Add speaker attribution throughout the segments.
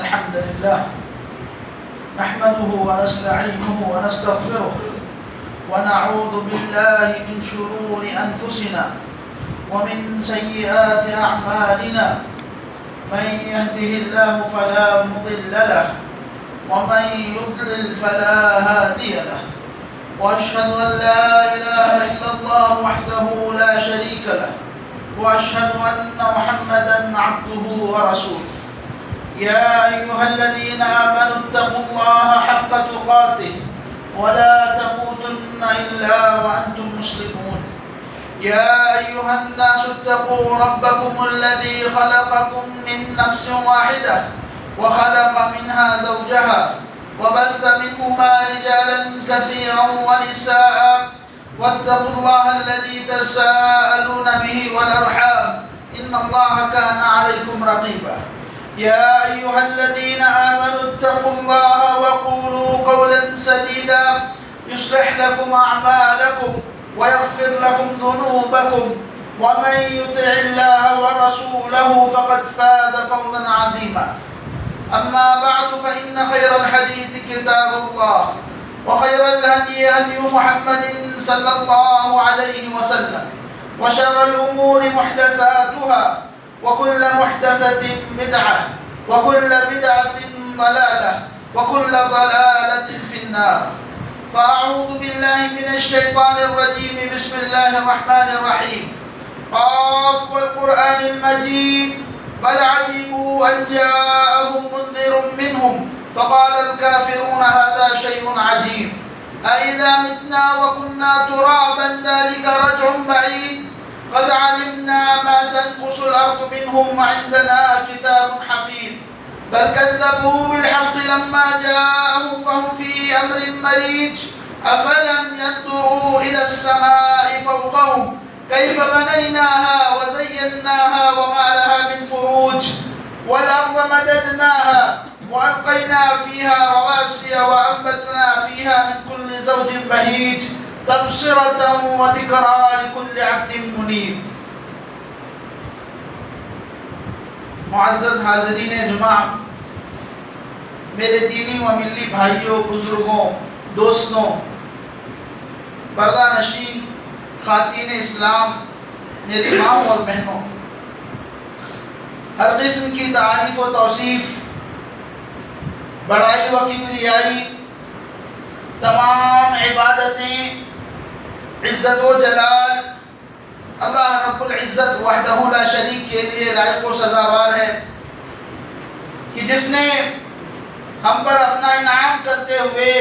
Speaker 1: الحمد لله نحمده ونستعينه ونستغفره ونعوذ بالله من شرور أنفسنا ومن سيئات أعمالنا من يهده الله فلا مضل له ومن يضلل فلا هادي له وأشهد أن لا إله إلا الله وحده لا شريك له وأشهد أن محمدا عبده ورسوله يا أيها الذين آمنوا اتقوا الله حق تقاته ولا تموتن إلا وأنتم مسلمون يا أيها الناس اتقوا ربكم الذي خلقكم من نفس واحدة وخلق منها زوجها وبث منهما رجالا كثيرا ونساء واتقوا الله الذي تساءلون به والأرحام إن الله كان عليكم رقيبا يا أيها الذين آمنوا اتقوا الله وقولوا قولا سديدا يصلح لكم أعمالكم ويغفر لكم ذنوبكم ومن يطع الله ورسوله فقد فاز فوزا عظيما أما بعد فإن خير الحديث كتاب الله وخير الهدي هدي محمد صلى الله عليه وسلم وشر الأمور محدثاتها وكل محدثة بدعة وكل بدعة ضلالة وكل ضلالة في النار فأعوذ بالله من الشيطان الرجيم بسم الله الرحمن الرحيم قاف والقرآن المجيد بل عجبوا أن جاءهم منذر منهم فقال الكافرون هذا شيء عجيب أإذا متنا وكنا ترابا ذلك رجع بعيد قد علمنا ما تنقص الأرض منهم وعندنا كتاب حفيظ بل كذبوا بالحق لما جاءهم فهم في أمر مريج أفلم ينظروا إلى السماء فوقهم كيف بنيناها وزيناها وما لها من فروج والأرض مددناها وألقينا فيها رواسي وأنبتنا فيها من كل زوج بهيج تبصرة وذكرى لكل عبد منيب. معزز حاضرین جمعہ، میرے دینی و ملی بھائیوں، بزرگوں، دوستوں، پردہ نشین خواتین اسلام، میری ماؤں اور بہنوں، ہر قسم کی تعریف و توصیف، بڑائی و کبریائی، تمام عبادتیں، عزت و جلال اللہ رب العزت وحدہ لا شریک کے لیے لائق و سزاوار ہے کہ جس نے ہم پر اپنا انعام کرتے ہوئے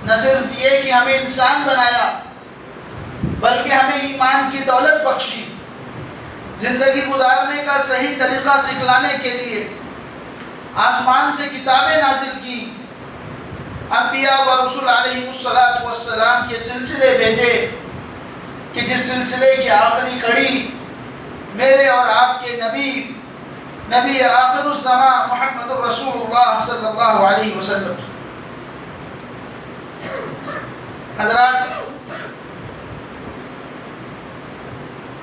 Speaker 1: نہ صرف یہ کہ ہمیں انسان بنایا بلکہ ہمیں ایمان کی دولت بخشی، زندگی گزارنے کا صحیح طریقہ سکھلانے کے لیے آسمان سے کتابیں نازل کی، انبیاء و رسول علیہ السلام کے سلسلے بھیجے کہ جس سلسلے کی آخری کڑی میرے اور آپ کے نبی آخر الزمان محمد رسول اللہ صلی اللہ علیہ وسلم. حضرات،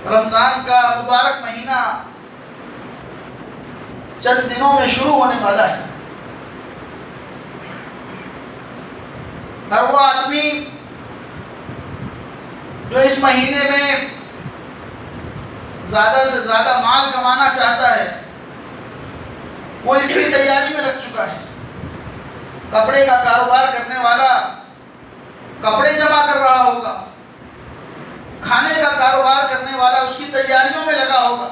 Speaker 1: رمضان کا مبارک مہینہ چند دنوں میں شروع ہونے والا ہے. ہر وہ آدمی جو اس مہینے میں زیادہ سے زیادہ مال کمانا چاہتا ہے وہ اس کی تیاری میں لگ چکا ہے. کپڑے کا کاروبار کرنے والا کپڑے جمع کر رہا ہوگا، کھانے کا کاروبار کرنے والا اس کی تیاریوں میں لگا ہوگا،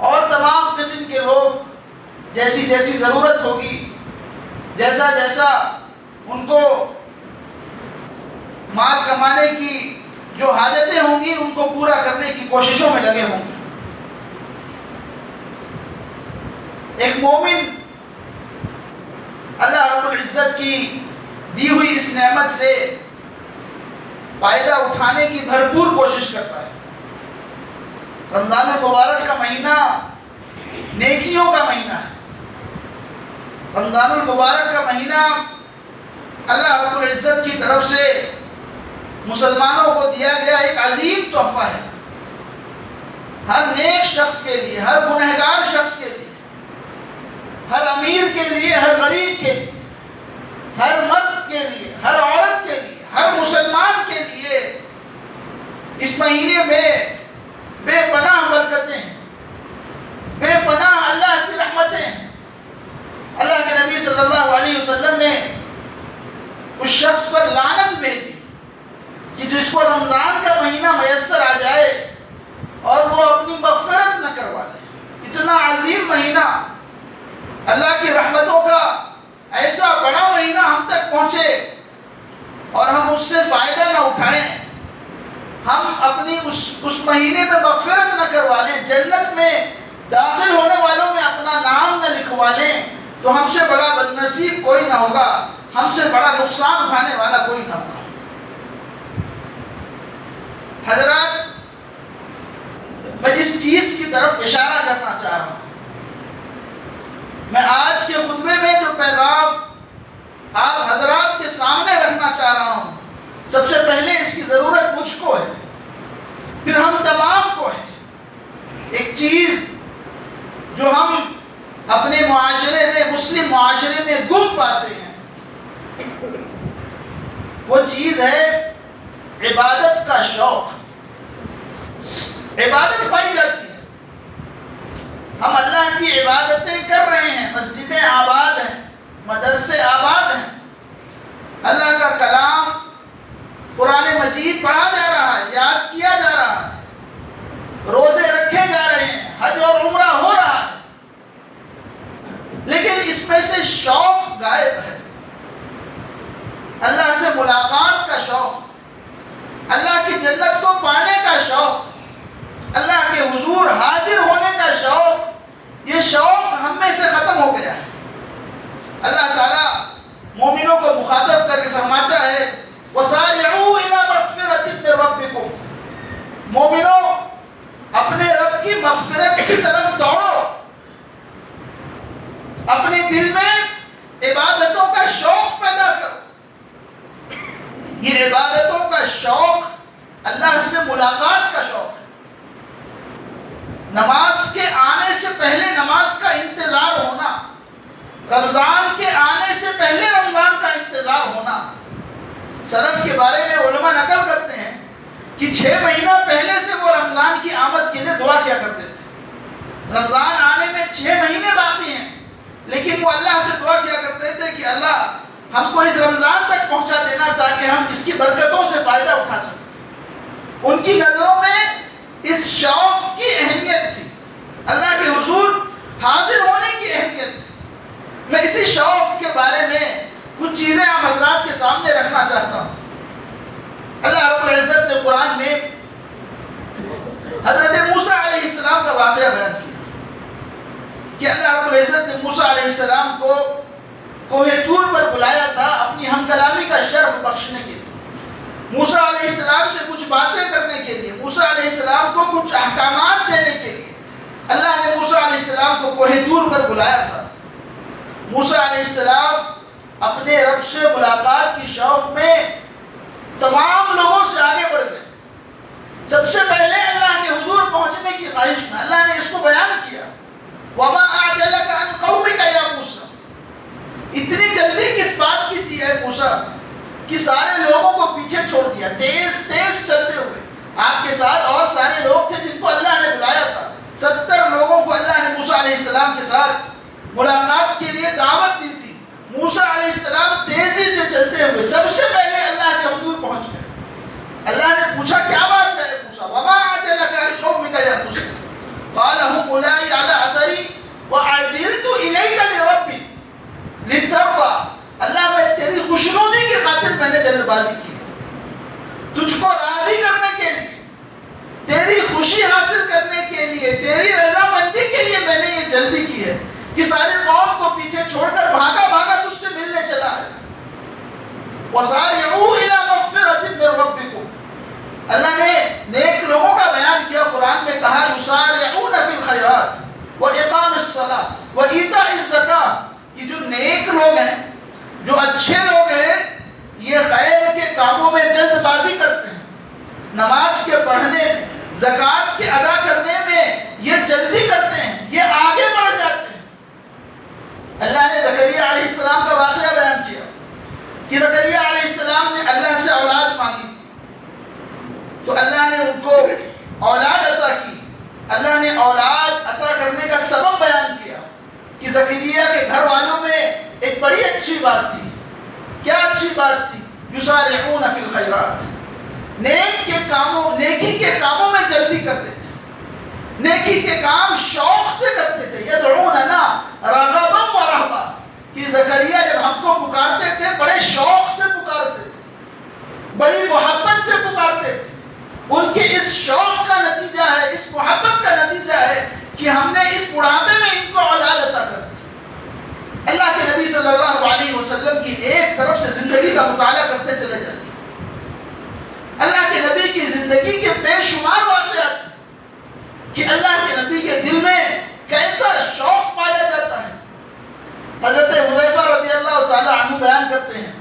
Speaker 1: اور تمام قسم کے لوگ جیسی جیسی ضرورت ہوگی، جیسا جیسا ان کو مال کمانے کی جو حاجتیں ہوں گی ان کو پورا کرنے کی کوششوں میں لگے ہوں گے. ایک مومن اللہ رب العزت کی دی ہوئی اس نعمت سے فائدہ اٹھانے کی بھرپور کوشش کرتا ہے. رمضان المبارک کا مہینہ نیکیوں کا مہینہ ہے. رمضان المبارک کا مہینہ اللہ رب العزت کی طرف سے مسلمانوں کو دیا گیا ایک عظیم تحفہ ہے. ہر نیک شخص کے لیے، ہر گنہگار شخص کے لیے ہر امیر کے لیے، ہر غریب کے لیے، ہر مرد کے لیے، ہر عورت کے لیے، ہر مسلمان کے لیے اس مہینے میں بے پناہ برکتیں ہیں، بے پناہ اللہ کی رحمتیں ہیں۔ اللہ کے نبی صلی اللہ علیہ وسلم نے اس شخص پر لعنت بھیجی کہ جس کو رمضان کا مہینہ میسر آ جائے اور وہ اپنی مغفرت نہ کروا لے۔ اتنا عظیم مہینہ، اللہ کی رحمتوں کا ایسا بڑا مہینہ ہم تک پہنچے اور ہم اس سے فائدہ نہ اٹھائیں، ہم اپنی اس مہینے میں مغفرت نہ کروا لیں، جنت میں داخل ہونے والوں میں اپنا نام نہ لکھوا لیں، تو ہم سے بڑا بدنصیب کوئی نہ ہوگا، ہم سے بڑا نقصان اٹھانے والا کوئی نہ ہوگا۔ حضرات، میں جس چیز کی طرف اشارہ کرنا چاہ رہا ہوں، میں آج کے خطبے میں جو پیغام آپ حضرات کے سامنے رکھنا چاہ رہا ہوں، سب سے پہلے اس کی ضرورت مجھ کو ہے، پھر ہم تمام کو ہے۔ ایک چیز جو ہم اپنے معاشرے میں، مسلم معاشرے میں گم پاتے ہیں، وہ چیز ہے عبادت کا شوق۔ عبادت پائی جاتی ہے، ہم اللہ کی عبادتیں کر رہے ہیں، مسجدیں آباد ہیں، مدرسے آباد ہیں، اللہ کا کلام قرآن مجید پڑھا جا رہا ہے، یاد کیا جا رہا ہے، روزے رکھے جا رہے ہیں، حج اور عمرہ ہو رہا ہے، لیکن اس میں سے شوق غائب ہے۔ اللہ سے ملاقات کا شوق، اللہ کی جنت کو پانے کا شوق، اللہ کے حضور حاضر ہونے کا شوق، یہ شوق ہم میں سے ختم ہو گیا ہے۔ اللہ تعالیٰ مومنوں کو مخاطب کر کے فرماتا ہے وَسَارِعُوا إِلَىٰ مَغْفِرَةٍ مِّن رَبِّكُمْ، مومنوں اپنے رب کی مغفرت کی طرف دوڑو، اپنے دل میں عبادتوں کا شوق پیدا کرو۔ یہ عبادتوں کا شوق اللہ سے ملاقات کا شوق ہے۔ نماز کے آنے سے پہلے نماز کا انتظار ہونا، رمضان کے آنے سے پہلے رمضان کا انتظار ہونا۔ سلف کے بارے میں علماء نقل کرتے ہیں کہ 6 مہینہ پہلے سے وہ رمضان کی آمد کے لیے دعا کیا کرتے تھے۔ رمضان آنے میں 6 مہینے باقی ہیں، لیکن وہ اللہ سے دعا کیا کرتے تھے کہ اللہ ہم کو اس رمضان تک پہنچا دینا تاکہ ہم اس کی برکتوں سے فائدہ اٹھا سکیں۔ ان کی نظروں میں اس شوق کی اہمیت تھی، اللہ کے حضور حاضر ہونے کی اہمیت تھی۔ میں اسی شوق کے بارے میں کچھ چیزیں آپ حضرات کے سامنے رکھنا چاہتا ہوں۔ اللہ رب العزت نے قرآن میں حضرت موسیٰ علیہ السلام کا واقعہ بیان کیا کہ اللہ رب العزت نے موسیٰ علیہ السلام کو کوہ طور پر بلایا تھا اپنی ہم کلامی کا شرف بخشنے کے لیے، موسیٰ علیہ السلام سے کچھ باتیں کرنے کے لیے، موسیٰ علیہ السلام کو کچھ احکامات دینے کے لیے اللہ نے موسیٰ علیہ السلام کو کوہ طور پر بلایا تھا۔ موسیٰ علیہ السلام اپنے رب سے ملاقات کی شوق میں تمام لوگوں سے آگے بڑھ گئے۔ سب سے پہلے اللہ کے حضور پہنچنے کی خواہش میں اللہ نے اس کو بیان کیا وَمَا أَعْجَلَكَ عَنْ قَوْمِكَ يَا مُوسَىٰ، اتنی جلدی کس بات کی تھی اے موسیٰ کہ سارے لوگوں کو پیچھے چھوڑ دیا، تیز تیز چلتے ہوئے۔ آپ کے ساتھ اور سارے لوگ تھے جن کو اللہ نے بلایا تھا، 70 لوگوں کو اللہ نے موسیٰ علیہ السلام کے ساتھ ملاقات کے لیے دعوت دی تھی۔ موسیٰ علیہ السلام تیزی سے چلتے ہوئے سب سے پہلے اللہ کے حضور پہنچ گئے۔ اللہ نے پوچھا کیا بات ہے موسیٰ؟ وَمَا أَعْجَلَكَ عَنْ قَوْمِكَ يَا مُوسَىٰ قَالَ هُمْ أُولَٰئِ عَلَىٰ أَثَرِي وَعَجِلْتُ إِلَيْكَ لِرَبِّكَ لِتَرْضَىٰ، اللہ میں تیری خوشنودی کی خاطر میں نے جلد بازی کی، تجھ کو راضی کرنے کے لیے، تیری خوشی حاصل کرنے کے لیے، تیری رضامندی کے لیے میں نے یہ جلدی کی ہے کہ سارے قوم کو پیچھے چھوڑ کر بھاگا بھاگا تجھ سے ملنے چلا ہے۔ وَسَارِعُوا إِلَىٰ مَغْفِرَةٍ مِّن رَبِّكُمْ، اللہ نے نیک لوگوں کا بیان کیا، قرآن میں کہا يُسَارِعُونَ فِي الْخَيْرَاتِ وَإِقَامِ الصَّلَاةِ وَإِيتَاءِ الزَّكَاةِ، کہ جو نیک لوگ ہیں، جو اچھے لوگ ہیں، یہ خیر کے کاموں میں جلد بازی کرتے ہیں، نماز کے پڑھنے میں، زکوٰۃ کے ادا کرنے میں یہ جلدی کرتے ہیں، یہ آگے بڑھ جاتے ہیں۔ علیہ السلام کا واقعہ بیان کیا کہ زکریا علیہ السلام نے اللہ سے اولاد مانگی تو اللہ نے ان کو اولاد عطا کی. اللہ نے اولاد عطا کرنے کا سبب بیان کیا کہ زکریا کے گھر والوں میں ایک بڑی اچھی بات تھی. کیا اچھی بات تھی؟ یسارعون فی الخیرات، نیکی کے کاموں میں جلدی کرتے تھے، نیکی کے کام شوق سے کرتے تھے. یدعوننا رغبا ورہبا، کہ زکریا جب ہم کو پکارتے تھے بڑے شوق سے پکارتے تھے، بڑی محبت سے پکارتے تھے. ان کے اس شوق کا نتیجہ ہے، اس محبت کا نتیجہ ہے کہ ہم نے اس بڑھاپے میں ان کو اولاد عطا کر دی. اللہ کے نبی صلی اللہ علیہ وسلم کی ایک طرف سے زندگی کا مطالعہ کرتے چلے جائیں. اللہ کے نبی کی زندگی کے بے شمار واقعات کہ اللہ کے نبی کے دل میں کیسا شوق پایا جاتا ہے. حضرت حذیفہ رضی اللہ تعالی عنہ بیان کرتے ہیں،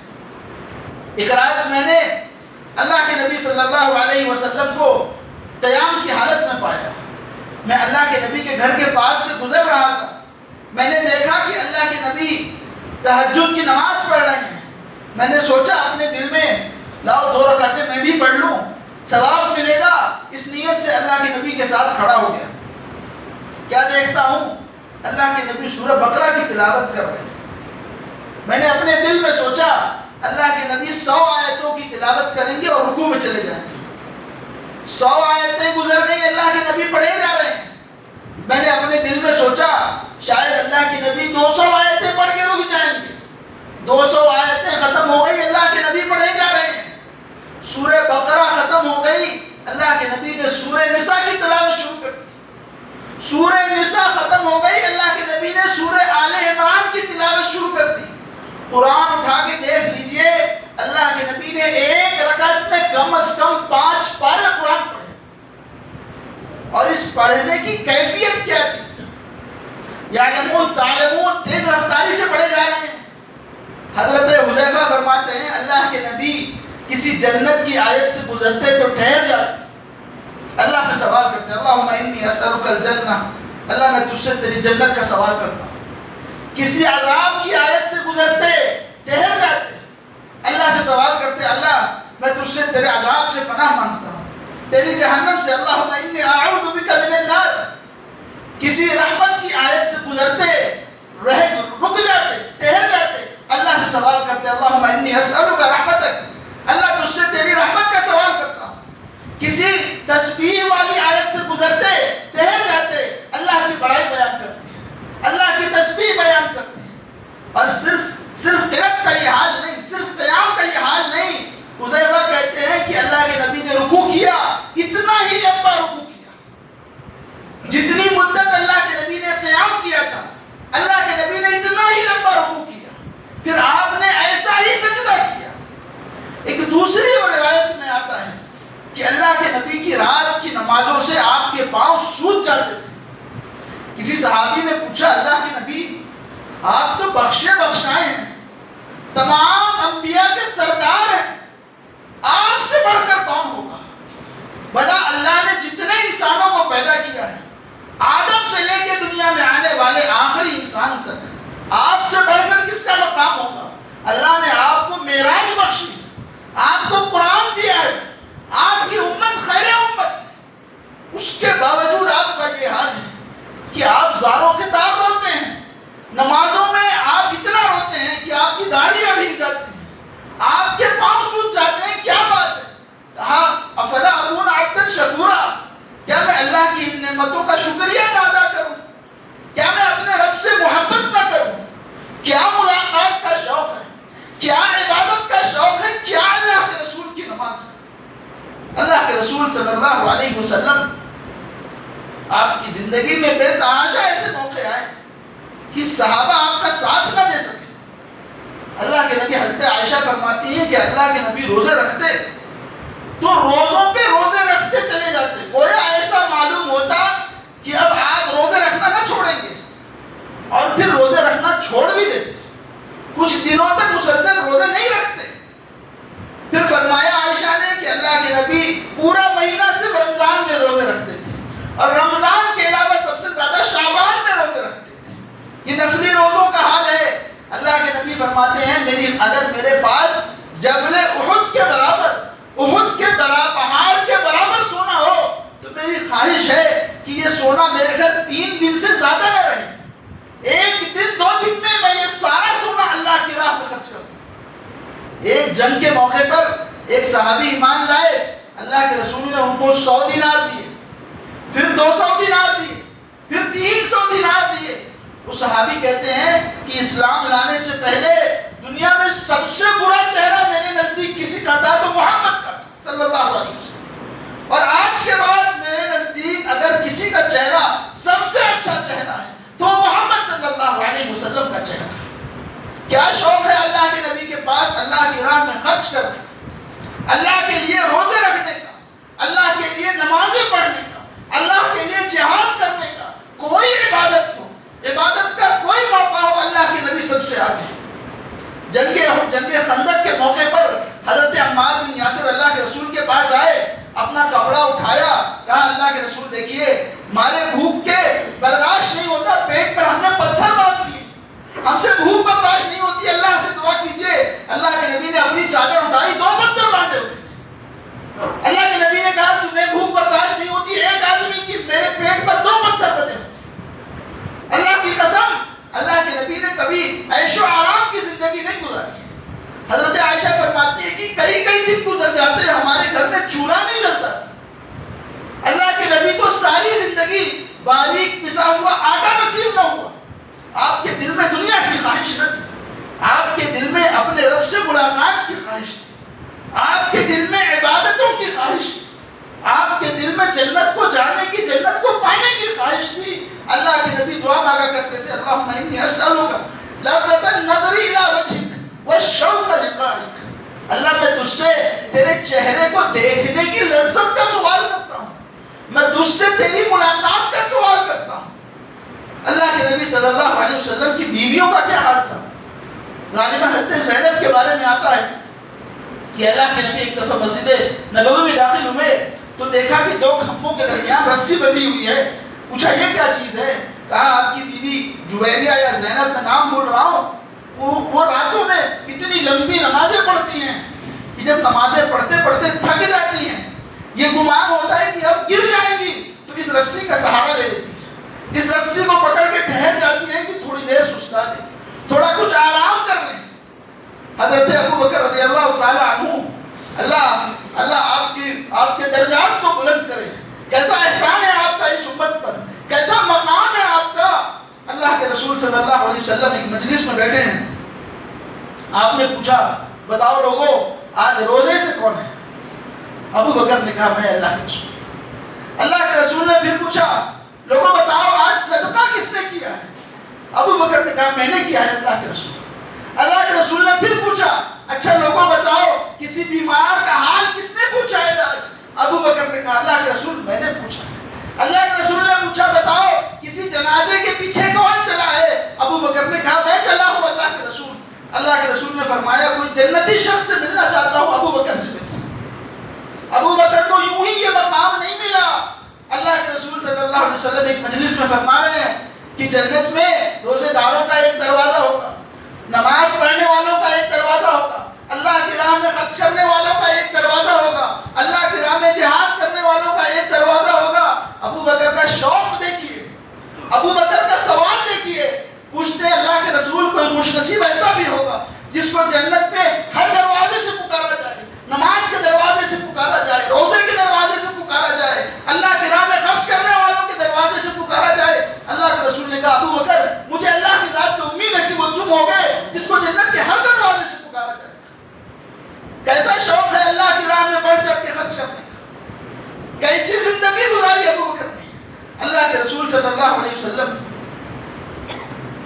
Speaker 1: ایک رات میں نے اللہ کے نبی صلی اللہ علیہ وسلم کو قیام کی حالت میں پایا. میں اللہ کے نبی کے گھر کے پاس سے گزر رہا تھا. میں نے دیکھا کہ اللہ کے نبی تہجد کی نماز پڑھ رہے ہیں. میں نے سوچا اپنے دل میں لاؤ 2 رکعتیں میں بھی پڑھ لوں، ثواب ملے گا. اس نیت سے اللہ کے نبی کے ساتھ کھڑا ہو گیا. کیا دیکھتا ہوں؟ اللہ کے نبی سورہ بقرہ کی تلاوت کر رہے ہیں. میں نے اپنے دل میں سوچا اللہ کے نبی 100 آیتوں کی تلاوت کریں گے اور رکوع میں چلے جائیں گے. 100 آیتیں گزر گئی، اللہ کے نبی پڑھے جا رہے ہیں. میں نے اپنے دل میں سوچا شاید اللہ کے نبی 200 آیتیں پڑھ کے رک جائیں گے. 200 آیتیں ختم ہو گئی، اللہ کے نبی پڑھے جا رہے ہیں. سورہ بقرہ ختم ہو گئی، اللہ کے نبی نے سورہ نساء کی تلاوت شروع کر دی. سورہ نساء ختم ہو گئی، اللہ کے نبی نے سورہ آل عمران کی تلاوت شروع کر دی. قرآن اٹھا کے دیکھ لیجئے، اللہ کے نبی نے ایک رکعت میں کم از کم 5 پارے قرآن پڑھے. اور اس پڑھنے کی کیفیت کیا تھی؟ یعلمون تعلمون، تیز رفتاری سے پڑھے جا رہے ہیں. حضرت حذیفہ فرماتے ہیں اللہ کے نبی کسی جنت کی آیت سے گزرتے تو ٹھہر جاتے، اللہ سے سوال کرتے اللہم انی اسألک الجنہ، اللہ میں تجھ سے تیری جنت کا سوال کرتا ہوں. کسی عذاب کی آیت سے گزرتے ٹھہر جاتے، اللہ سے سوال کرتے اللہ میں تجھ سے تیرے عذاب سے پناہ مانگتا ہوں، تیری جہنم سے اللہم انی اعوذ بک من النار. کسی رحمت کی آیت سے گزرتے رک جاتے، ٹھہر جاتے، اللہ سے سوال کرتے اللہم انی اسألک رحمتک، اللہ تجھ سے تیری رحمت کا سوال کرتا ہوں. کسی تسبیح والی آیت سے گزرتے ٹھہر جاتے، اللہ کی بڑائی بیان کرتے ہیں، اللہ کی تسبیح بیان کرتے ہیں. اور صرف قرات کا یہ حال نہیں، صرف قیام کا یہ حال نہیں. حذیفہ کہتے ہیں کہ اللہ کے نبی نے رکوع کیا، اتنا ہی لمبا رکوع کیا جتنی مدت اللہ کے نبی نے قیام کیا تھا. اللہ کے نبی نے اتنا ہی لمبا رکوع کیا، پھر آپ نے ایسا ہی سجدہ کیا. ایک دوسری روایت میں آتا ہے کہ اللہ کے نبی کی رات کی نمازوں سے آپ کے پاؤں سوج جاتے تھے. کسی صحابی نے پوچھا اللہ کے نبی آپ تو بخشے بخشائے ہیں، تمام انبیاء کے سردار ہیں، آپ سے بڑھ کر کون ہوگا؟ بھلا اللہ نے جتنے انسانوں کو پیدا کیا ہے، آدم سے لے کے دنیا میں آنے والے آخری انسان تک، آپ سے بڑھ کر کس کا مقام ہوگا؟ اللہ نے آپ کو معراج بخشی، آپ کو قرآن دیا ہے، آپ کی امت خیر امت ہے. اس کے باوجود آپ کا یہ حال ہے کہ آپ زاروں کے تار روتے ہیں. نمازوں میں آپ اتنا روتے ہیں کہ آپ کی داڑھیاں بھیگ جاتی ہیں، آپ کے پاؤں سوج جاتے ہیں. کیا بات ہے؟ کہا افلا اکون عبدا شکورا، کیا میں اللہ کی ان نعمتوں کا شکریہ نہ ادا کروں؟ کیا میں اپنے رب سے محبت نہ کروں؟ کیا ملاقات کا شوق ہے، کیا عبادت کا شوق ہے، کیا اللہ کے رسول کی نماز ہے. اللہ کے رسول صلی اللہ علیہ وسلم آپ کی زندگی میں بے تحاشا ایسے موقع آئے کہ صحابہ آپ کا ساتھ نہ دے سکے. اللہ کے نبی حضرت عائشہ فرماتی ہیں کہ اللہ کے نبی روزے رکھتے تو روزوں پہ روزے رکھتے چلے جاتے، گویا ایسا معلوم ہوتا کہ اب آپ روزے رکھنا نہ چھوڑیں گے، اور پھر روزے رکھنا چھوڑ بھی دیتے. کچھ دنوں تک مسلسل روزے نہیں رکھتے. پھر فرمایا عائشہ نے کہ اللہ کے نبی پورا مہینہ صرف رمضان میں روزے رکھتے تھے، اور رمضان کے علاوہ سب سے زیادہ شعبان میں روزے رکھتے تھے. یہ نفلی روزوں کا حال ہے. اللہ کے اگر میرے پاس جبل احد کے برابر، احد کے پہاڑ کے برابر سونا ہو تو میری خواہش ہے کہ یہ سونا میرے گھر 3 دن سے زیادہ نہ رہے، 1 دن 2 دن میں یہ سارا سونا اللہ کی راہ میں خرچ کروں۔ ایک جنگ کے موقع پر ایک صحابی ایمان لائے، اللہ کے رسول نے ان کو 100 دینار دیے، پھر 200 دینار دیے، پھر 300 دینار دیے۔ وہ صحابی کہتے ہیں کہ اسلام لانے سے پہلے دنیا میں سب سے برا چہرہ میرے نزدیک کسی کا تھا تو محمد کا صلی اللہ علیہ وسلم، اور آج کے بعد میرے نزدیک اگر کسی کا چہرہ سب سے اچھا چہرہ ہے تو محمد صلی اللہ علیہ وسلم کا چہرہ ہے۔ کیا شوق ہے اللہ کے نبی کے پاس اللہ کی راہ میں خرچ کرنے کا، اللہ کے لیے روزے رکھنے کا، اللہ کے لیے نمازیں پڑھنے کا، اللہ کے لیے جہاد کرنے کا۔ کوئی عبادت ہو، عبادت کا کوئی موقع ہو، اللہ کے نبی سب سے آگے۔ جنگ خندق کے موقع پر حضرت عمار بن یاسر اللہ کے رسول کے پاس آئے، اپنا کپڑا اٹھایا، کہا اللہ کے رسول دیکھیے ہمارے بھوک کے برداشت نہیں ہوتا، پیٹ پر ہم نے پتھر باندھ دیے، ہم سے بھوک برداشت نہیں ہوتی، اللہ سے دعا کیجئے۔ اللہ کے نبی نے اپنی چادر اٹھائی، 2 پتھر باندھے ہوئے تھے۔ اللہ کے نبی نے کہا تمہیں بھوک برداشت نہیں ہوتی، ایک آدمی کی میرے پیٹ پر 2 پتھر بندے ہوئے۔ اللہ کی قسم اللہ کے نبی نے کبھی عیش و آرام کی زندگی نہیں گزاری۔ حضرت عائشہ فرماتی ہے کہ کئی دن گزر جاتے ہمارے گھر میں چولہا نہیں جلتا تھا۔ اللہ کے نبی کو ساری زندگی باریک پسا ہوا آٹا نصیب نہ ہوا۔ آپ کے دل میں دنیا کی خواہش نہ تھی، آپ کے دل میں اپنے رب سے ملاقات کی خواہش تھی، آپ کے دل میں عبادتوں کی خواہش تھی، آپ کے دل میں جنت کو جانے کی، جنت کو پانے کی خواہش تھی۔ اللہ کے نبی دعا مانگا کرتے تھے، اللہم انی اسألک لذۃ النظر الی وجہک والشوق لقائک۔ اللہ میں تجھ سے تیرے چہرے کو دیکھنے کی لذت کا سوال کرتا ہوں، میں تجھ سے تیری ملاقات کا سوال کرتا ہوں۔ اللہ کے نبی صلی اللہ علیہ وسلم کی بیویوں کا کیا حال تھا؟ غالباً حضرت زینب کے بارے میں آتا ہے کہ اللہ کے نبی ایک دفعہ مسجد نبوی میں داخل ہوئے تو دیکھا کہ 2 کھمبوں کے درمیان رسی بندھی ہوئی ہے۔ پوچھا یہ کیا چیز ہے؟ کہا آپ کی بیوی جویریہ یا زینب، میں نام بول رہا ہوں، وہ راتوں میں اتنی لمبی نمازیں پڑھتی ہیں کہ جب نمازیں پڑھتے پڑھتے تھک جاتی ہیں، یہ گمان ہوتا ہے کہ اب گر جائیں گی تو اس رسی کا سہارا لے لیتی ہیں، اس رسی کو پکڑ کے ٹھہر جاتی ہیں کہ تھوڑی دیر سستا لیں، تھوڑا کچھ آرام کر لیں۔ حضرت ابو بکر رضی اللہ تعالیٰ عنہ، اللہ آپ کے درجات کو بلند کرے۔ کیسا احسان ہے آپ کا اس امت پر، کیسا مقام ہے آپ کا۔ اللہ کے رسول صلی اللہ علیہ وسلم ایک مجلس میں بیٹھے ہیں، آپ نے پوچھا بتاؤ لوگوں آج روزے سے کون ہے؟ ابو بکر نے کہا میں اللہ کے رسول۔ اللہ کے رسول نے پھر پوچھا لوگوں بتاؤ آج صدقہ کس نے کیا ہے؟ ابو بکر نے کہا میں نے کیا ہے اللہ کے رسول۔ اللہ کے رسول نے پھر پوچھا اچھا لوگوں بتاؤ کسی بیمار کا حال کس نے پوچھا ہے آج؟ ابو بکر نے کہا اللہ کے رسول میں نے پوچھا۔ اللہ کے رسول نے پوچھا بتاؤ کسی جنازے کے پیچھے کون چلا ہے؟ ابو بکر نے کہا میں چلا ہوں اللہ کے رسول۔ اللہ کے رسول نے فرمایا کوئی جنتی شخص سے ملنا چاہتا ہوں ابو بکر سے ملتا۔ ابو بکر کو یوں ہی یہ مقام نہیں ملا۔ اللہ کے رسول صلی اللہ علیہ وسلم ایک مجلس میں فرما رہے ہیں کہ جنت میں روزے داروں کا ایک دروازہ ہوگا، نماز پڑھنے والوں کا ایک دروازہ ہوگا، اللہ کی راہ میں خرچ کرنے والوں کا ایک دروازہ ہوگا، اللہ کی راہ میں جہاد کرنے والوں کا ایک دروازہ ہوگا۔ ابو بکر کا شوق دیکھیے، ابو بکر کا سوال دیکھیے، پوچھتے اللہ کے رسول کوئی خوش نصیب ایسا بھی ہوگا جس کو جنت میں ہر دروازے سے پکارا جائے، نماز کے دروازے سے پکارا جائے، روزے کے دروازے سے پکارا جائے، اللہ کی راہ میں خرچ کرنے والوں کے دروازے سے پکارا جائے۔ اللہ کے رسول نے کہا ابو بکر مجھے اللہ کی ذات سے امید ہے کہ وہ تم ہوگے جس کو جنت کے ہر دروازے سے پکارا جائے۔ کیسا شوق ہے اللہ کی راہ میں بڑھ چڑھ کے خرچ کرنے کا، کیسی زندگی گزاری ابو بکر نے۔ اللہ کے رسول صلی اللہ علیہ وسلم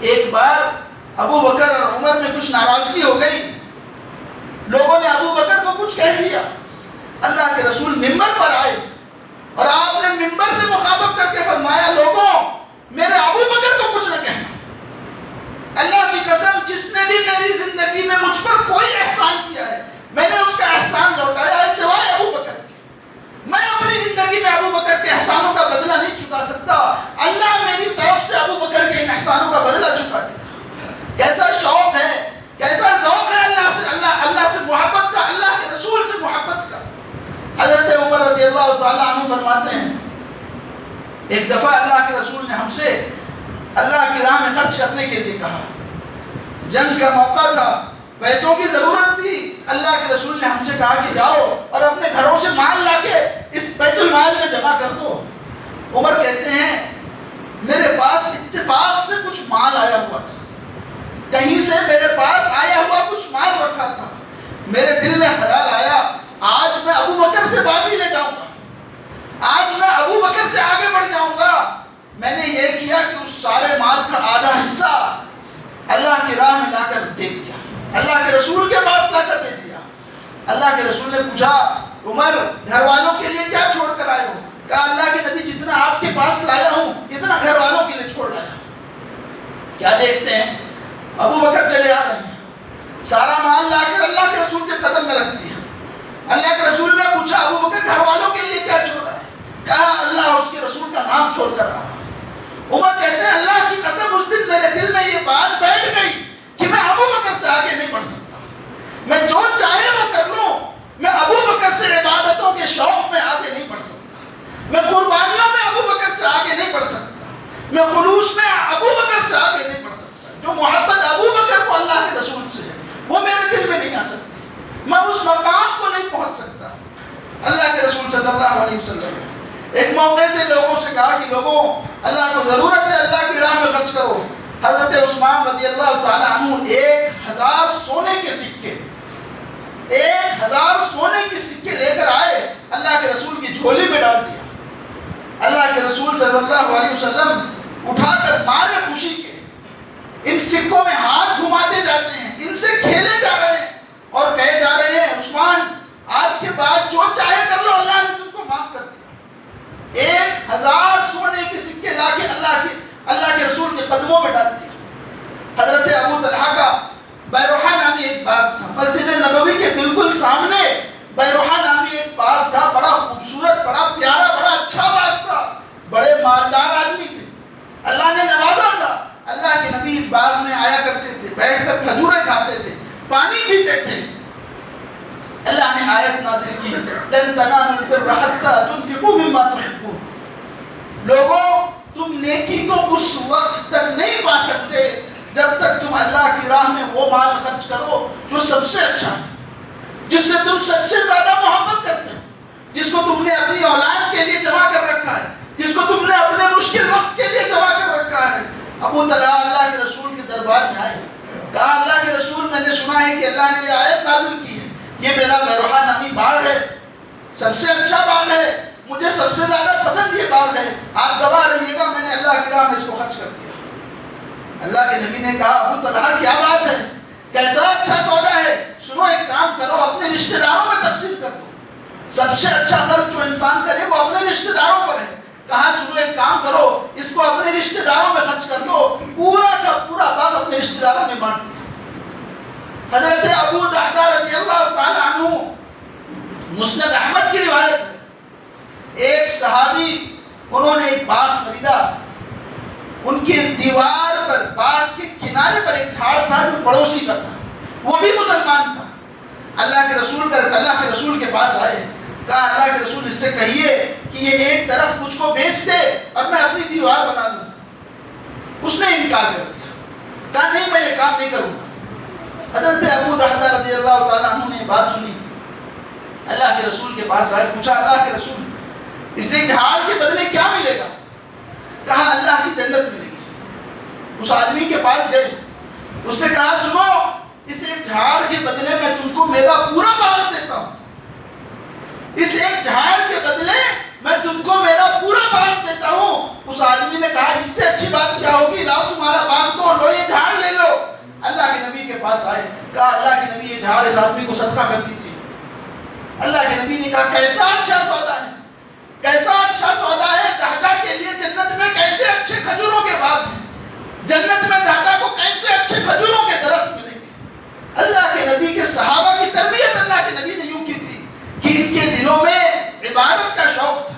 Speaker 1: ایک بار ابو بکر اور عمر میں کچھ ناراضگی ہو گئی، لوگوں نے ابو بکر کو کچھ کہہ دیا۔ اللہ کے رسول ممبر پر آئے اور آپ نے ممبر سے مخاطب کر کے فرمایا لوگوں میرے ابو بکر کو کچھ نہ کہنا۔ اللہ کی قسم جس نے بھی میری زندگی میں مجھ پر کوئی احسان کیا ہے میں نے اس کا احسان لوٹایا ہے سوائے ابو بکر کے۔ میں اپنی زندگی میں ابو بکر کے احسانوں کا بدلہ نہیں چکا سکتا، اللہ میری طرف سے ابو بکر کے ان احسانوں کا بدلہ چکا دے گا۔ کیسا شوق ہے، کیسا ذوق ہے اللہ ایک دفعہ اللہ کے رسول نے ہم سے اللہ کی راہ میں خرچ کرنے کے لیے کہا، جنگ کا موقع تھا، پیسوں کی ضرورت تھی، اللہ کے رسول نے ہم سے کہا کہ جاؤ اور اپنے گھروں سے مال لا کے اس بیت المال میں جمع کر دو۔ عمر کہتے ہیں میرے پاس اتفاق سے کچھ مال آیا ہوا تھا، کہیں سے میرے پاس آیا ہوا کچھ مال رکھا تھا، میرے دل میں خیال آیا آج میں ابو بکر سے بازی لے جاؤں گا، آج میں ابو بکر سے آگے بڑھ جاؤں گا۔ میں نے یہ کیا کہ اس سارے مال کا آدھا حصہ اللہ کی راہ میں لا کر دے دیا، اللہ کے رسول کے پاس لا کر دے دیا۔ اللہ کے رسول نے پوچھا عمر گھر والوں کے لیے کیا چھوڑ کر آئے ہو؟ کہا اللہ کے نبی جتنا آپ کے پاس لایا ہوں اتنا گھر والوں کے لیے چھوڑ لایا ہوں۔ کیا دیکھتے ہیں ابو بکر چلے آ رہے ہیں، سارا مال لا کر اللہ کے رسول کے قدم میں رکھ دیا۔ اللہ کے رسول نے پوچھا ابو بکر گھر والوں کے لیے کیا چھوڑا ہے؟ کہا اللہ اس کے رسول کا نام چھوڑ کر آ۔ عمر کہتے ہیں اللہ کی قسم اس دن میرے دل میں یہ بات بیٹھ گئی کہ میں ابو بکر سے آگے نہیں بڑھ سکتا، میں جو چاہے وہ کر لوں، میں ابو بکر سے عبادتوں کے شوق میں آگے نہیں بڑھ سکتا، میں قربانیوں میں ابو بکر سے آگے نہیں بڑھ سکتا، میں خلوص میں ابو بکر سے آگے نہیں بڑھ سکتا۔ جو محبت ابو بکر کو اللہ کے رسول سے ہے وہ میرے دل میں نہیں آ سکتی، میں اس مقام کو نہیں پہنچ سکتا۔ اللہ کے رسول صلی اللہ علیہ وسلم نے ایک موقع سے لوگوں سے کہا کہ لوگوں اللہ کو ضرورت ہے اللہ کی راہ میں خرچ کرو۔ حضرت عثمان رضی اللہ تعالیٰ عنہ 1000 سونے کے سکے 1000 سونے کے سکے لے کر آئے، اللہ کے رسول کی جھولی میں ڈال دیا۔ اللہ کے رسول صلی اللہ علیہ وسلم اٹھا کر مارے خوشی کے ان سکوں میں ہاتھ گھماتے جاتے ہیں، ان سے کھیلے جا رہے ہیں اور کہے جا رہے ہیں عثمان آج کے بعد جو چاہے کر لو، اللہ نے تم کو معاف کر دیا۔ 1000 سونے کے سکے لا کے اللہ کے رسول کے قدموں میں ڈال دیا۔ حضرت ابو طلحہ کا بیروحہ نامی ایک باغ تھا، مسجد نبوی کے بالکل سامنے بیروحہ نامی ایک باغ تھا، بڑا خوبصورت، بڑا پیارا، بڑا اچھا باغ تھا، بڑے مالدار آدمی تھے، اللہ نے نوازا تھا۔ اللہ کے نبی اس باغ میں آیا کرتے تھے، بیٹھ کر کھجوریں کھاتے تھے، پانی پیتے تھے۔ اللہ نے آیت نازل کی لن تنالوا البر حتى تنفقوا مما تحبون، لوگوں تم نیکی کو اس وقت تک نہیں پا سکتے جب تک تم اللہ کی راہ میں وہ مال خرچ کرو جو سب سے اچھا ہے، جس سے تم سب سے زیادہ محبت کرتے ہو، جس کو تم نے اپنی اولاد کے لیے جمع کر رکھا ہے، جس کو تم نے اپنے مشکل وقت کے لیے جمع کر رکھا ہے۔ ابو طلحہ اللہ کے رسول کے دربار میں آئے، کہا اللہ کے رسول میں نے سنا ہے کہ اللہ نے یہ آیت نازل کی ہے، یہ میرا بیروحہ نامی باغ ہے، سب سے اچھا باغ ہے، مجھے سب سے زیادہ پسند یہ باغ ہے، آپ گواہ رہیے گا میں نے اللہ کی راہ میں اس کو خرچ کر دیا۔ اللہ کے نبی نے کہا ابو طلحہ کیا بات ہے، کیسا اچھا سودا ہے، سنو ایک کام کرو اپنے رشتہ داروں میں تقسیم کر دو، سب سے اچھا خرچ جو انسان کرے وہ اپنے رشتہ داروں پر ہے۔ کہا سنو ایک کام کرو اس کو اپنے رشتہ داروں میں خرچ کر دو، پورا کا پورا باغ اپنے رشتہ داروں میں بانٹ دیا۔ حضرت ابو درداء رضی اللہ تعالیٰ عنہ، مسند احمد کی روایت ہے، ایک صحابی انہوں نے ایک باغ خریدا، ان کی دیوار پر باغ کے کنارے پر ایک جھاڑ تھا جو پڑوسی کا تھا، وہ بھی مسلمان تھا۔ اللہ کے رسول کے پاس آئے، کہا اللہ کے رسول اس سے کہیے کہ یہ ایک درخت مجھ کو بیچ دے اور میں اپنی دیوار بنا لوں۔ اس نے انکار کر دیا، کہا نہیں میں یہ کام نہیں کروں گا۔ حضرت ابو درداء رضی اللہ تعالیٰ عنہ نے بات سنی، اللہ کے رسول کے پاس آئے، پوچھا اللہ کے رسول اس ایک جھاڑ کے بدلے کیا ملے گا؟ کہا اللہ کی جنت ملے گی۔ اس آدمی کے پاس گئے، اس سے کہا سنو اس ایک جھاڑ کے بدلے میں تم کو میرا پورا باغ دیتا ہوں، اس ایک جھاڑ کے بدلے میں تم کو میرا پورا باغ دیتا ہوں۔ اس آدمی نے کہا اس سے اچھی بات کیا ہوگی، لاؤ تمہارا باغ تو لو یہ جھاڑ لے لو۔ اللہ کے نبی کے پاس آئے، کہا اللہ کے نبی یہ جھاڑ اس آدمی کو صدقہ کر دیجیے۔ اللہ کے نبی نے کہا کیسا اچھا سودا ہے، کیسا اچھا سودا ہے، دہدا کے لیے جنت میں کیسے اچھے کھجوروں کے باغ ہیں، جنت میں دہدا کو کیسے اچھے کھجوروں کے درخت ملیں گے۔ اللہ کے نبی کے صحابہ کی تربیت اللہ کے نبی نے یوں کی تھی کہ ان کے دلوں میں عبادت کا شوق تھا،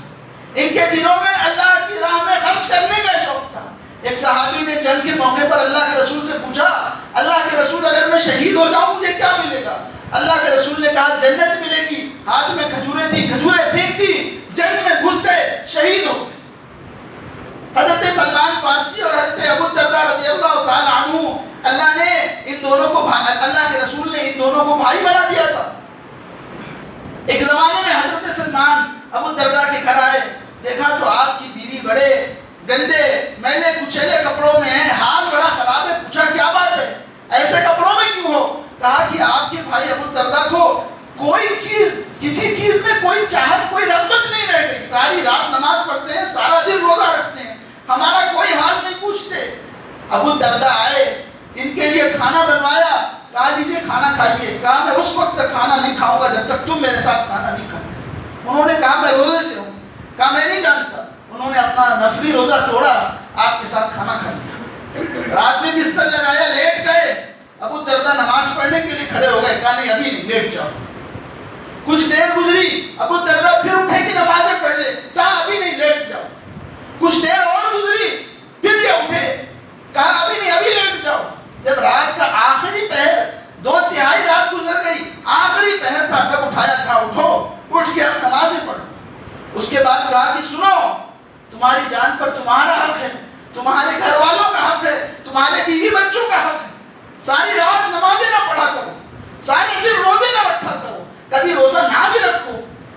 Speaker 1: ان کے دلوں میں اللہ کی راہ میں خرچ کرنے کا شوق تھا۔ ایک صحابی نے جنگ کے موقع پر اللہ کے رسول سے پوچھا اللہ کے رسول اگر میں شہید ہو جاؤں مجھے کیا ملے گا؟ اللہ کے رسول نے کہا جنت ملے گی۔ ہاتھ میں کھجوریں تھی، کھجوریں پھینک دی، جنگ میں گھس گئے، شہید ہو گئے۔ دونوں کو اللہ کے رسول نے ان دونوں کو بھائی بنا دیا تھا۔ ایک زمانے میں حضرت سلمان ابو الدرداء کے گھر آئے، دیکھا تو آپ کی بیوی بڑے گندے میلے کچیلے کپڑوں میں ہیں، حال بڑا خراب ہے۔ پوچھا کیا بات ہے، ایسے کپڑوں میں کیوں ہو؟ کہا کہ آپ کے بھائی ابو الدرداء کو کوئی چیز، کسی چیز میں کوئی چاہت، کوئی رغبت نہیں رہ گئی، ساری رات نماز پڑھتے ہیں، سارا دن روزہ رکھتے ہیں، ہمارا کوئی حال نہیں پوچھتے۔ ابو الدرداء آئے، ان کے لیے کھانا بنوایا، کہا لیجیے کھانا کھائیے۔ کہا میں اس وقت تک کھانا نہیں کھاؤں گا جب تک تم میرے ساتھ کھانا نہیں کھاتے۔ انہوں نے کہا میں روزے سے ہوں۔ کہا میں نہیں جانتا۔ انہوں نے اپنا نفلی روزہ توڑا، آپ کے ساتھ کھانا کھا لیا۔ رات میں بستر لگایا، لیٹ گئے۔ ابو الدرداء نماز پڑھنے کے لیے کھڑے ہو گئے، کہا نہیں ابھی نہیں، لیٹ جاؤ۔ کچھ دیر گزری، ابو الدرداء پھر اٹھے کہ نمازیں پڑھ لے، کہا ابھی نہیں، لیٹ جاؤ۔ کچھ دیر اور گزری، پھر یہ اٹھے، کہا ابھی نہیں، ابھی لیٹ جاؤ۔ جب رات کا آخری پہر، 2/3 رات گزر گئی، آخری پہر تھا، تب اٹھایا، کہا اٹھو، اٹھ کے اب نمازیں پڑھو۔ اس کے بعد کہا کہ سنو، تمہاری جان پر تمہارا حق ہے، تمہارے گھر والوں کا حق ہے، تمہارے بیوی بچوں کا حق ہے۔ ساری رات نمازیں نہ پڑھا کرو، سارے دن روزے نہ رکھا کرو، کبھی روزہ نہ بھی رکھو،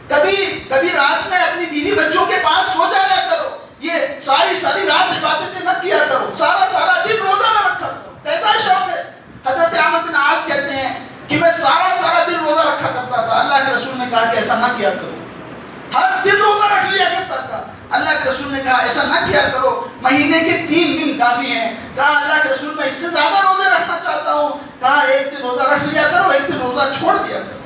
Speaker 1: کبھی رات میں اپنی بیوی بچوں کے پاس سو جایا کرو، یہ ساری رات عبادتیں نہ کیا کرو، سارا دن روزہ نہ رکھا کرو۔ کیسا شوق ہے؟ حضرت عمرو بن عاص کہتے ہیں کہ میں سارا دن روزہ رکھا کرتا تھا، اللہ کے رسول نے کہا کہ ایسا نہ کیا کرو۔ ہر دن روزہ رکھ لیا کرتا تھا، اللہ کے رسول نے کہا ایسا نہ کیا کرو، مہینے کے 3 دن کافی ہیں۔ کہا اللہ کے رسول میں اس سے زیادہ روزے رکھنا چاہتا ہوں۔ کہا ایک دن روزہ رکھ لیا کرو، ایک دن روزہ چھوڑ دیا کرو۔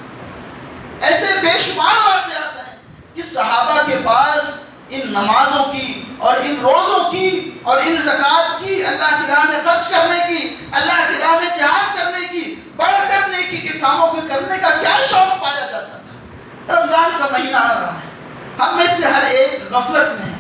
Speaker 1: ایسے بے شمار واقعات ہیں کہ صحابہ کے پاس ان نمازوں کی اور ان روزوں کی اور ان زکوٰۃ کی، اللہ کی راہ میں خرچ کرنے کی، اللہ کی راہ میں جہاد کرنے کی، بڑھ کر نیکی کے کاموں کو کرنے کا کیا شوق پایا جاتا تھا۔ رمضان کا مہینہ آ رہا ہے، ہم میں سے ہر ایک غفلت میں ہے،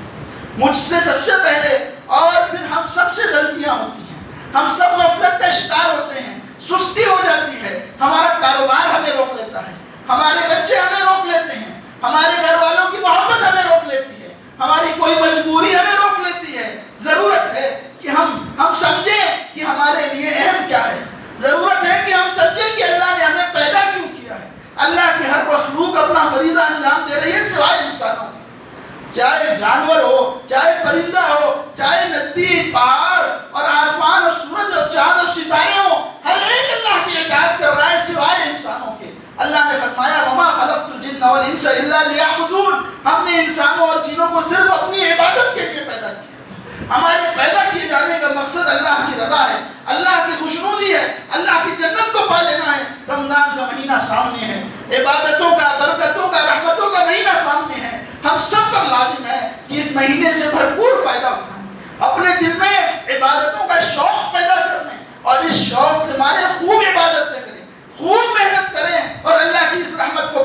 Speaker 1: مجھ سے سب سے پہلے، اور پھر ہم سب سے غلطیاں ہوتی ہیں، ہم سب غفلت کا شکار ہوتے ہیں، سستی ہو جاتی ہے، ہمارا کاروبار ہمیں روک لیتا ہے، ہمارے بچے ہمیں روک لیتے ہیں، ہمارے گھر والوں کی محبت ہمیں روک لیتی ہے، ہماری کوئی مجبوری ہمیں روک لیتی ہے۔ ضرورت ہے کہ ہم سمجھیں کہ ہمارے لیے اہم کیا ہے، ضرورت ہے کہ ہم سمجھیں کہ اللہ نے ہمیں پیدا کیوں کیا ہے۔ اللہ کی ہر مخلوق اپنا فریضہ انجام دے رہی ہے سوائے انسانوں کے، چاہے جانور ہو، چاہے پرندہ ہو، چاہے ندی، پہاڑ اور آسمان اور سورج اور چاند اور ستارے ہوں، ہر ایک اللہ کی اطاعت کر رہا ہے سوائے انسانوں کے۔ اللہ نے فرمایا وَمَا خَلَقْتُ الْجِنَّ وَالْإِنسَ إِلَّا لِيَعْبُدُونِ، ہم نے انسانوں اور جنوں کو صرف اپنی عبادت کے لیے پیدا کیا۔ ہمارے پیدا کیے جانے کا مقصد اللہ کی رضا ہے، اللہ کی خوشنودی ہے، اللہ کی جنت کو پا لینا ہے۔ رمضان کا مہینہ سامنے ہے، عبادتوں کا، برکتوں کا، رحمتوں کا مہینہ سامنے ہے۔ ہم سب پر لازم ہے کہ اس مہینے سے بھرپور فائدہ اٹھائیں، اپنے دل میں عبادتوں کا شوق پیدا کریں اور اس شوق کے مارے خوب عبادتیں کریں، خوب محنت کریں اور اللہ کی اس رحمت کو